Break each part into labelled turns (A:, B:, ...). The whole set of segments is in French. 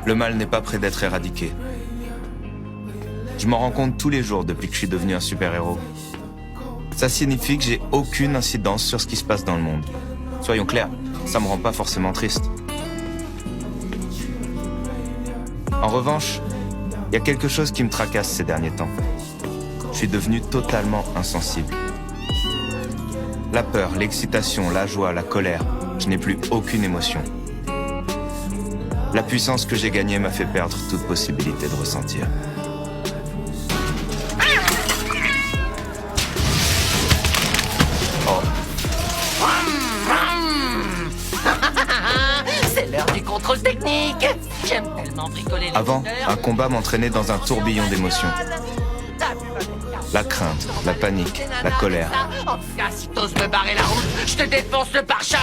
A: Le mal n'est pas près d'être éradiqué. Je m'en rends compte tous les jours depuis que je suis devenu un super-héros. Ça signifie que j'ai aucune incidence sur ce qui se passe dans le monde. Soyons clairs, ça me rend pas forcément triste. En revanche, il y a quelque chose qui me tracasse ces derniers temps. Je suis devenu totalement insensible. La peur, l'excitation, la joie, la colère, je n'ai plus aucune émotion. La puissance que j'ai gagnée m'a fait perdre toute possibilité de ressentir. Oh.
B: C'est l'heure du contrôle technique. J'aime tellement bricoler les
A: Avant,
B: moteurs.
A: un combat m'entraînait dans un tourbillon d'émotions. La crainte, la panique, la colère.
B: En tout cas, si t'oses me barrer la route, je te défonce le pare-choc.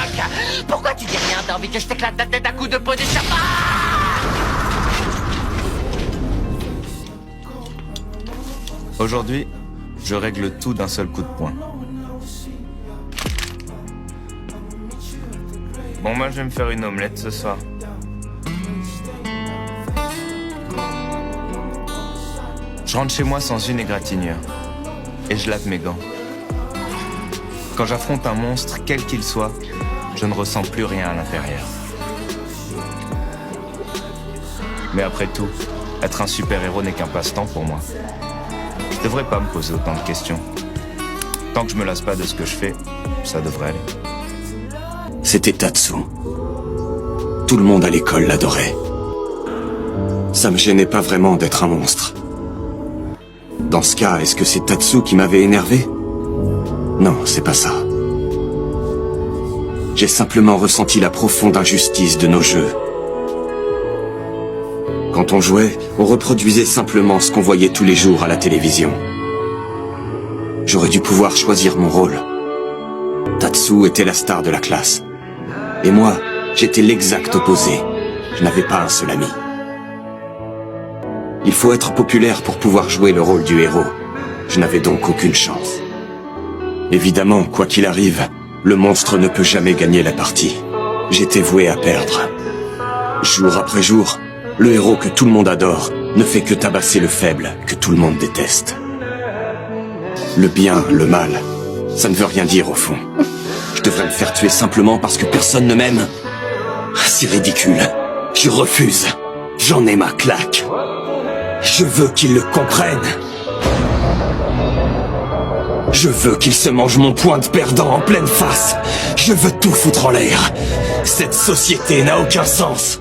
B: Pourquoi tu dis rien? T'as envie que je t'éclate la tête à coups de pot d'échappement?
A: Aujourd'hui, je règle tout d'un seul coup de poing. Bon, moi, je vais me faire une omelette ce soir. Je rentre chez moi sans une égratignure. Et je lave mes gants. Quand j'affronte un monstre, quel qu'il soit, je ne ressens plus rien à l'intérieur. Mais après tout, être un super-héros n'est qu'un passe-temps pour moi. Je devrais pas me poser autant de questions. Tant que je me lasse pas de ce que je fais, ça devrait aller.
C: C'était Tatsu. Tout le monde à l'école l'adorait. Ça me gênait pas vraiment d'être un monstre. Dans ce cas, est-ce que c'est Tatsu qui m'avait énervé? Non, c'est pas ça. J'ai simplement ressenti la profonde injustice de nos jeux. Quand on jouait, on reproduisait simplement ce qu'on voyait tous les jours à la télévision. J'aurais dû pouvoir choisir mon rôle. Tatsu était la star de la classe. Et moi, j'étais l'exact opposé. Je n'avais pas un seul ami. Il faut être populaire pour pouvoir jouer le rôle du héros. Je n'avais donc aucune chance. Évidemment, quoi qu'il arrive, le monstre ne peut jamais gagner la partie. J'étais voué à perdre. Jour après jour, le héros que tout le monde adore ne fait que tabasser le faible que tout le monde déteste. Le bien, le mal, ça ne veut rien dire au fond. Je devrais me faire tuer simplement parce que personne ne m'aime. C'est ridicule. Je refuse. J'en ai ma claque. Je veux qu'ils le comprennent. Je veux qu'ils se mangent mon point de perdant en pleine face. Je veux tout foutre en l'air. Cette société n'a aucun sens.